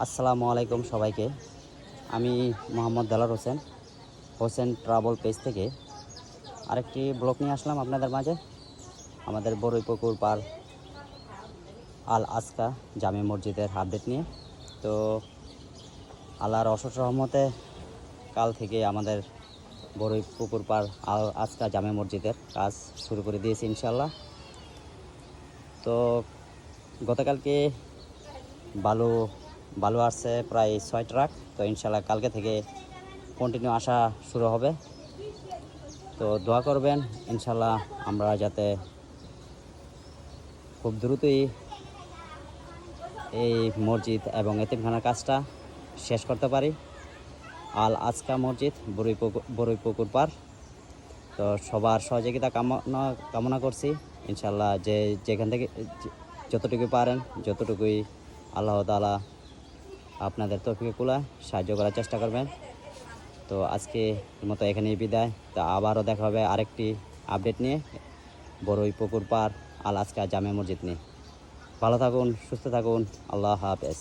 আসসালামু আলাইকুম সবাইকে। আমি মোহাম্মদ দেলার হোসেন, হোসেন ট্রাভেল পেজ থেকে আরেকটি ব্লগ নিয়ে আসলাম আপনাদের মাঝে। আমাদের বড়ইপুকুর পার আল আসকা জামে মসজিদের আপডেট নিয়ে। তো আল্লাহর অশেষ রহমতে কাল থেকে আমাদের বড়ইপুকুর পার আল আসকা জামে মসজিদের কাজ শুরু করে দিয়েছি ইনশাল্লাহ। তো গতকালকে বালু আসছে প্রায় 6 ট্রাক। তো ইনশাল্লাহ কালকে থেকে কন্টিনিউ আসা শুরু হবে। তো দোয়া করবেন ইনশাল্লাহ আমরা যাতে খুব দ্রুতই এই মসজিদ এবং এতিমখানার কাজটা শেষ করতে পারি। আল আসকা মসজিদ বড়ইপুকুর পার। তো সবার সহযোগিতা কামনা করছি ইনশাল্লাহ, যে যেখান থেকে যতটুকু পারেন যতটুকুই আল্লাহ তাআলা আপনাদের তৌফিকে কুলায় সাহায্য করার চেষ্টা করবেন। তো আজকে মতো এখানেই বিদায়। তো আবারও দেখা হবে আরেকটি আপডেট নিয়ে বড়ইপুকুর পার আল আসকা জামে মসজিদ নিয়ে। ভালো থাকুন, সুস্থ থাকুন, আল্লাহ হাফেজ।